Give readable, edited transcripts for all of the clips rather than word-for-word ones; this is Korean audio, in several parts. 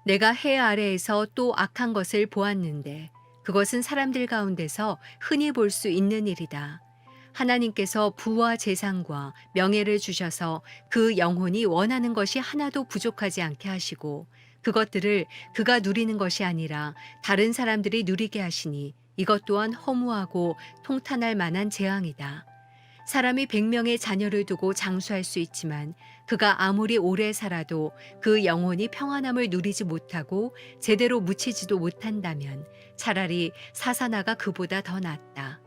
내가 해 아래에서 또 악한 것을 보았는데 그것은 사람들 가운데서 흔히 볼 수 있는 일이다. 하나님께서 부와 재산과 명예를 주셔서 그 영혼이 원하는 것이 하나도 부족하지 않게 하시고 그것들을 그가 누리는 것이 아니라 다른 사람들이 누리게 하시니 이것 또한 허무하고 통탄할 만한 재앙이다. 사람이 100명의 자녀를 두고 장수할 수 있지만 그가 아무리 오래 살아도 그 영혼이 평안함을 누리지 못하고 제대로 묻히지도 못한다면 차라리 사사나가 그보다 더 낫다.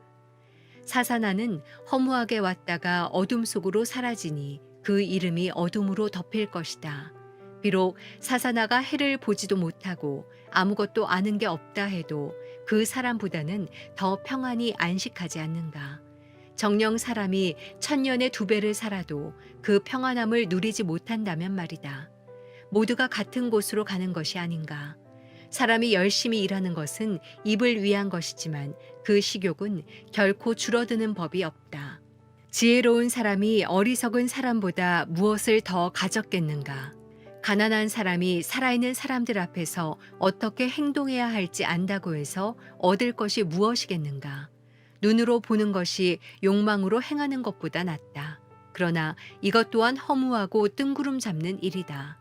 사사나는 허무하게 왔다가 어둠 속으로 사라지니 그 이름이 어둠으로 덮일 것이다. 비록 사사나가 해를 보지도 못하고 아무것도 아는 게 없다 해도 그 사람보다는 더 평안히 안식하지 않는가. 정녕 사람이 1000년의 2배를 살아도 그 평안함을 누리지 못한다면 말이다. 모두가 같은 곳으로 가는 것이 아닌가. 사람이 열심히 일하는 것은 입을 위한 것이지만 그 식욕은 결코 줄어드는 법이 없다. 지혜로운 사람이 어리석은 사람보다 무엇을 더 가졌겠는가. 가난한 사람이 살아있는 사람들 앞에서 어떻게 행동해야 할지 안다고 해서 얻을 것이 무엇이겠는가. 눈으로 보는 것이 욕망으로 행하는 것보다 낫다. 그러나 이것 또한 허무하고 뜬구름 잡는 일이다.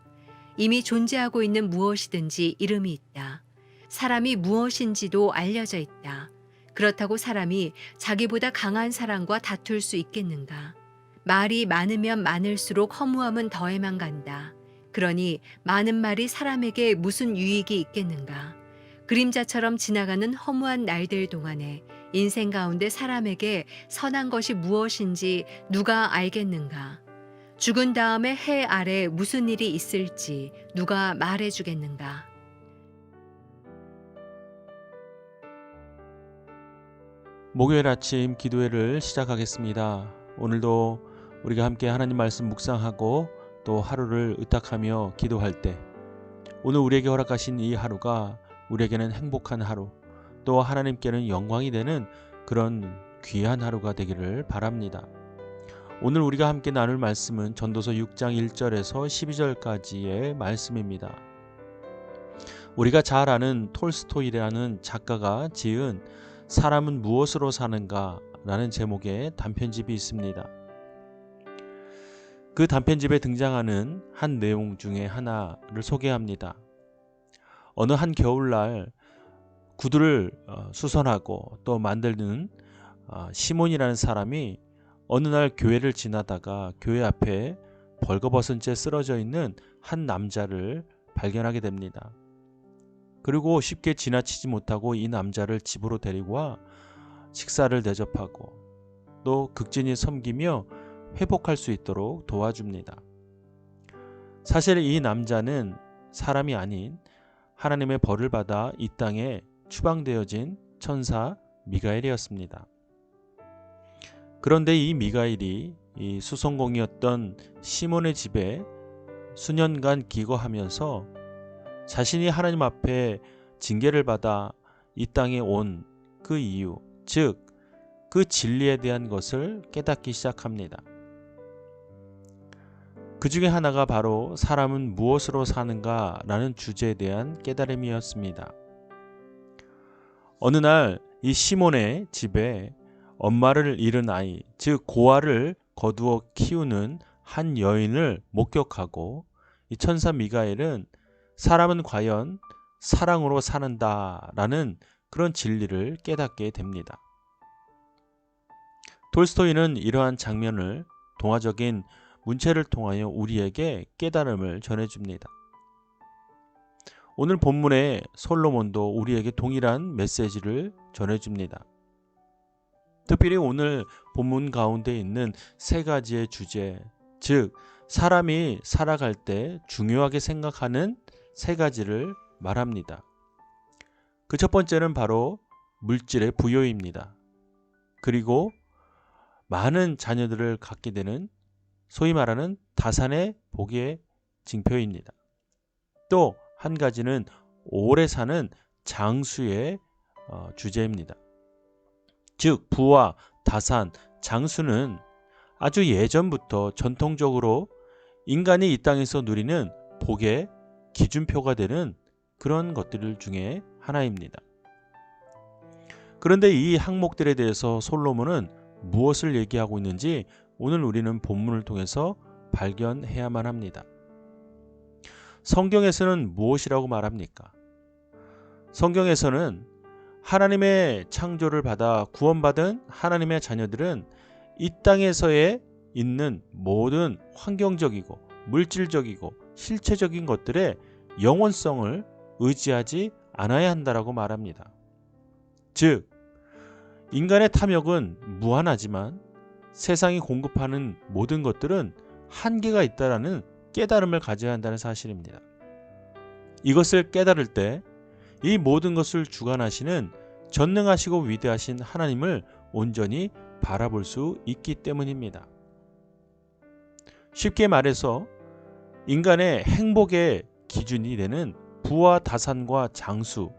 이미 존재하고 있는 무엇이든지 이름이 있다. 사람이 무엇인지도 알려져 있다. 그렇다고 사람이 자기보다 강한 사람과 다툴 수 있겠는가? 말이 많으면 많을수록 허무함은 더해만 간다. 그러니 많은 말이 사람에게 무슨 유익이 있겠는가? 그림자처럼 지나가는 허무한 날들 동안에 인생 가운데 사람에게 선한 것이 무엇인지 누가 알겠는가? 죽은 다음에 해 아래 무슨 일이 있을지 누가 말해 주겠는가? 목요일 아침 기도회를 시작하겠습니다. 오늘도 우리가 함께 하나님 말씀 묵상하고 또 하루를 의탁하며 기도할 때 오늘 우리에게 허락하신 이 하루가 우리에게는 행복한 하루, 또 하나님께는 영광이 되는 그런 귀한 하루가 되기를 바랍니다. 오늘 우리가 함께 나눌 말씀은 전도서 6장 1절에서 12절까지의 말씀입니다. 우리가 잘 아는 톨스토이라는 작가가 지은 사람은 무엇으로 사는가 라는 제목의 단편집이 있습니다. 그 단편집에 등장하는 한 내용 중에 하나를 소개합니다. 어느 한 겨울날 구두를 수선하고 또 만드는 시몬이라는 사람이 어느 날 교회를 지나다가 교회 앞에 벌거벗은 채 쓰러져 있는 한 남자를 발견하게 됩니다. 그리고 쉽게 지나치지 못하고 이 남자를 집으로 데리고 와 식사를 대접하고 또 극진히 섬기며 회복할 수 있도록 도와줍니다. 사실 이 남자는 사람이 아닌 하나님의 벌을 받아 이 땅에 추방되어진 천사 미가엘이었습니다. 그런데 이 미가엘이 이 수송공이었던 시몬의 집에 수년간 기거하면서 자신이 하나님 앞에 징계를 받아 이 땅에 온 그 이유, 즉 그 진리에 대한 것을 깨닫기 시작합니다. 그 중에 하나가 바로 사람은 무엇으로 사는가 라는 주제에 대한 깨달음이었습니다. 어느 날 이 시몬의 집에 엄마를 잃은 아이, 즉 고아를 거두어 키우는 한 여인을 목격하고 이 천사 미가엘은 사람은 과연 사랑으로 사는다라는 그런 진리를 깨닫게 됩니다. 톨스토이는 이러한 장면을 동화적인 문체를 통하여 우리에게 깨달음을 전해줍니다. 오늘 본문의 솔로몬도 우리에게 동일한 메시지를 전해줍니다. 특별히 오늘 본문 가운데 있는 세 가지의 주제, 즉 사람이 살아갈 때 중요하게 생각하는 세 가지를 말합니다. 그 첫 번째는 바로 물질의 부여입니다. 그리고 많은 자녀들을 갖게 되는 소위 말하는 다산의 복의 징표입니다. 또 한 가지는 오래 사는 장수의 주제입니다. 즉 부와 다산, 장수는 아주 예전부터 전통적으로 인간이 이 땅에서 누리는 복의 기준표가 되는 그런 것들 중에 하나입니다. 그런데 이 항목들에 대해서 솔로몬은 무엇을 얘기하고 있는지 오늘 우리는 본문을 통해서 발견해야만 합니다. 성경에서는 무엇이라고 말합니까? 성경에서는 하나님의 창조를 받아 구원받은 하나님의 자녀들은 이 땅에서의 있는 모든 환경적이고 물질적이고 실체적인 것들의 영원성을 의지하지 않아야 한다라고 말합니다. 즉, 인간의 탐욕은 무한하지만 세상이 공급하는 모든 것들은 한계가 있다라는 깨달음을 가져야 한다는 사실입니다. 이것을 깨달을 때 이 모든 것을 주관하시는 전능하시고 위대하신 하나님을 온전히 바라볼 수 있기 때문입니다. 쉽게 말해서 인간의 행복의 기준이 되는 부와 다산과 장수,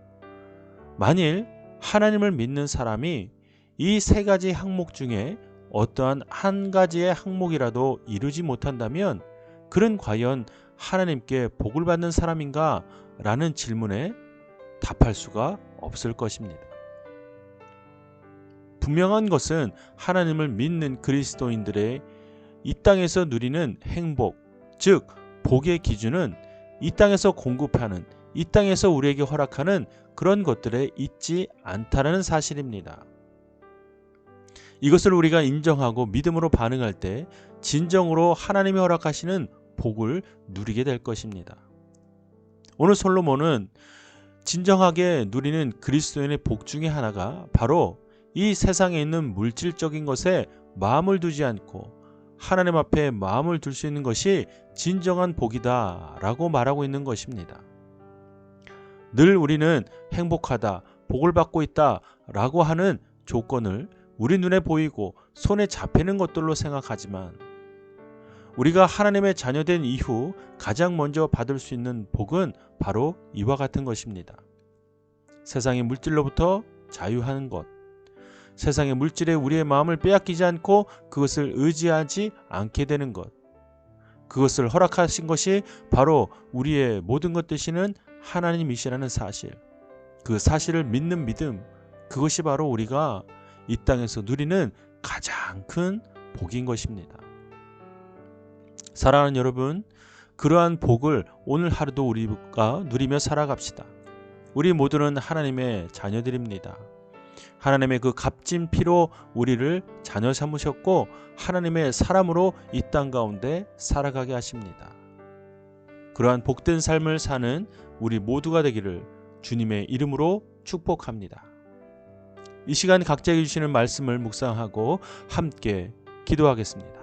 만일 하나님을 믿는 사람이 이 세 가지 항목 중에 어떠한 한 가지의 항목이라도 이루지 못한다면 그는 과연 하나님께 복을 받는 사람인가? 라는 질문에 답할 수가 없을 것입니다. 분명한 것은 하나님을 믿는 그리스도인들의 이 땅에서 누리는 행복, 즉 복의 기준은 이 땅에서 공급하는, 이 땅에서 우리에게 허락하는 그런 것들에 있지 않다는 사실입니다. 이것을 우리가 인정하고 믿음으로 반응할 때 진정으로 하나님이 허락하시는 복을 누리게 될 것입니다. 오늘 솔로몬은 진정하게 누리는 그리스도인의 복 중에 하나가 바로 이 세상에 있는 물질적인 것에 마음을 두지 않고 하나님 앞에 마음을 둘 수 있는 것이 진정한 복이다 라고 말하고 있는 것입니다. 늘 우리는 행복하다, 복을 받고 있다 라고 하는 조건을 우리 눈에 보이고 손에 잡히는 것들로 생각하지만 우리가 하나님의 자녀된 이후 가장 먼저 받을 수 있는 복은 바로 이와 같은 것입니다. 세상의 물질로부터 자유하는 것, 세상의 물질에 우리의 마음을 빼앗기지 않고 그것을 의지하지 않게 되는 것, 그것을 허락하신 것이 바로 우리의 모든 것 되시는 하나님이시라는 사실, 그 사실을 믿는 믿음, 그것이 바로 우리가 이 땅에서 누리는 가장 큰 복인 것입니다. 사랑하는 여러분, 그러한 복을 오늘 하루도 우리가 누리며 살아갑시다. 우리 모두는 하나님의 자녀들입니다. 하나님의 그 값진 피로 우리를 자녀 삼으셨고 하나님의 사람으로 이 땅 가운데 살아가게 하십니다. 그러한 복된 삶을 사는 우리 모두가 되기를 주님의 이름으로 축복합니다. 이 시간 각자에게 주시는 말씀을 묵상하고 함께 기도하겠습니다.